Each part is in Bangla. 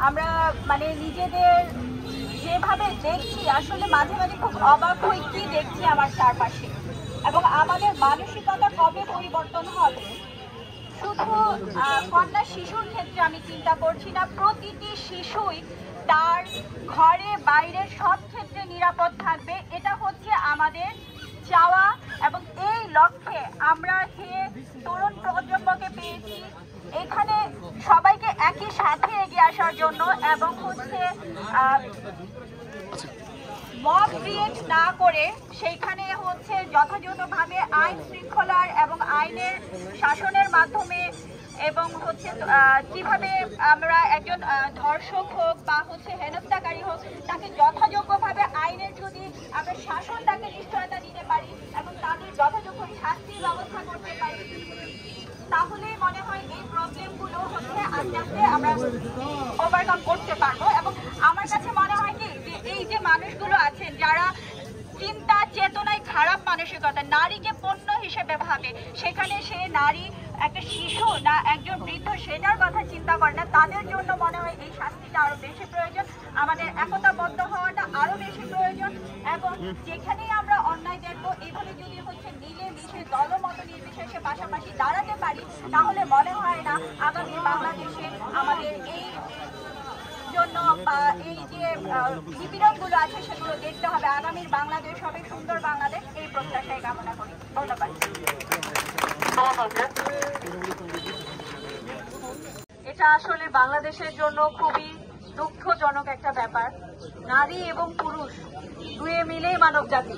আমরা মানে নিজেদের যেভাবে দেখছি আসলে মাঝে মাঝে খুব অবাক হই কি দেখছি আমার চারপাশে, এবং আমাদের মানসিকতা কবে পরিবর্তন হবে। শুধু কন্যা শিশুর ক্ষেত্রে আমি চিন্তা করছি না, প্রতিটি শিশুই তার ঘরে বাইরে সব ক্ষেত্রে নিরাপদ থাকবে, এটা হচ্ছে আমাদের চাওয়া। এবং এই লক্ষ্যে আমরা যে তরুণ প্রজন্মকে পেয়েছি এখানে সবাইকে একই সাথে এগিয়ে আসার জন্য, এবং হচ্ছে মব ক্রিয়েট না করে সেইখানে হচ্ছে যথাযথভাবে আইন শৃঙ্খলার এবং আইনের শাসনের মাধ্যমে, এবং হচ্ছে কিভাবে আমরা একজন ধর্ষক হোক বা হচ্ছে হেনস্থাকারী হোক তাকে যথাযোগ্যভাবে আইনের যদি আমরা শাসন তাকে নিশ্চয়তা দিতে পারি এবং তাদের যথাযোগ্য শাস্তির ব্যবস্থা করতে পারি, তাহলে মনে হয় এই প্রবলেমগুলো হচ্ছে আস্তে আস্তে আমরা ওভারকাম করতে পারবো। এবং আমার কাছে মনে হয় কি যে এই যে মানুষগুলো আছেন যারা চিন্তা চেতনায় খারাপ মানসিকতা, নারীকে পণ্য হিসেবে ভাবে, সেখানে সে নারী একটা শিশু না একজন বৃদ্ধ সেটার কথা চিন্তা করে না, তাদের জন্য মনে হয় এই শাস্তিটা আরো বেশি প্রয়োজন, আমাদের একতাবদ্ধ হওয়াটা আরো বেশি প্রয়োজন। এবং যেখানেই আমরা অন্যায় দেখবো এভাবে যদি হচ্ছে মিলে মিশে দলমত নির্বিশেষে পাশাপাশি দাঁড়াতে পারি, তাহলে মনে হয় না আগামী বাংলাদেশে আমাদের এই জন্য বা এই যে নিপীড়নগুলো আছে সেগুলো দেখতে হবে। আগামীর বাংলাদেশ হবে সুন্দর বাংলাদেশ, এই প্রত্যাশায় কামনা করি। ধন্যবাদ। এটা আসলে বাংলাদেশের জন্য খুবই দুঃখজনক একটা ব্যাপার। নারী এবং পুরুষ দুয়ে মিলেই মানব জাতি।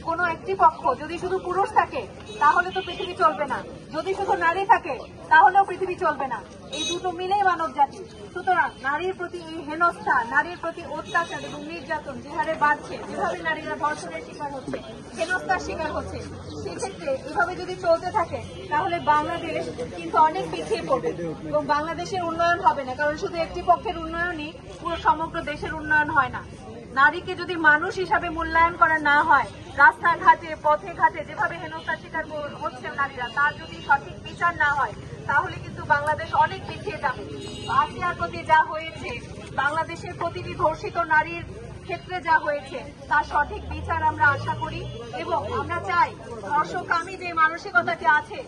কোনো একটি পক্ষ যদি শুধু পুরুষ থাকে তাহলে তো পৃথিবী চলবে না, যদি শুধু নারী থাকে তাহলেও পৃথিবী চলবে না, এই দুটো মিলেই মানব জাতি। সুতরাং নারীর প্রতি এই হেনস্থা, নারীর প্রতি অত্যাচার এবং নির্যাতন যে হারে বাড়ছে, যেভাবে নারীরা ধর্ষণের শিকার হচ্ছে, হেনস্থার শিকার হচ্ছে, সেক্ষেত্রে এভাবে যদি চলতে থাকে তাহলে বাংলাদেশ কিন্তু অনেক পিছিয়ে পড়বে এবং বাংলাদেশের উন্নয়ন হবে না। কারণ শুধু একটি পক্ষের উন্নয়নই পুরো সমগ্র দেশের উন্নয়ন হয় না। নারীকে যদি মানুষ হিসাবে মূল্যায়ন করা না হয়, রাস্তাঘাটে পথে ঘাটে যেভাবে হেনস্থার শিকার হচ্ছে নারীরা, তার যদি সঠিক বিচার না হয় তাহলে কিন্তু বাংলাদেশ অনেক পিছিয়ে যাবে। আসিয়ার প্রতি যা হয়েছে, বাংলাদেশের প্রতিটি ধর্ষিত নারীর ক্ষেত্রে যা হয়েছে তার সঠিক বিচার আমরা আশা করি এবং আমরা চাই ধর্ষকামী যে মানসিকতাটি আছে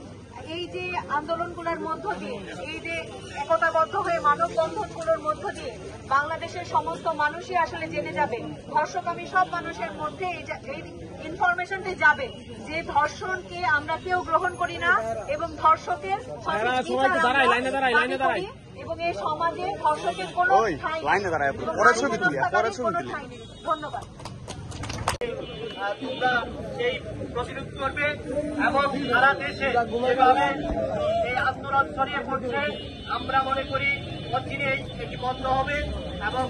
এই যে আন্দোলনগুলোর মধ্য দিয়ে, এই যে একতাবদ্ধ হয়ে মানববন্ধনগুলোর মধ্য দিয়ে বাংলাদেশের সমস্ত মানুষই আসলে জেনে যাবে, ধর্ষকামী সব মানুষের মধ্যে এই ইনফরমেশনটি যাবে যে ধর্ষণকে আমরা কেউ গ্রহণ করি না এবং ধর্ষকের এবং এই সমাজে ধর্ষকের কোনো ঠাঁই নেই। ধন্যবাদ। তোমরা সেই প্রতিরোধ করবে এবং সারা দেশে যেভাবে এই আন্দোলন ছড়িয়ে পড়ছে আমরা মনে করি অচিরেই এটি বন্ধ হবে এবং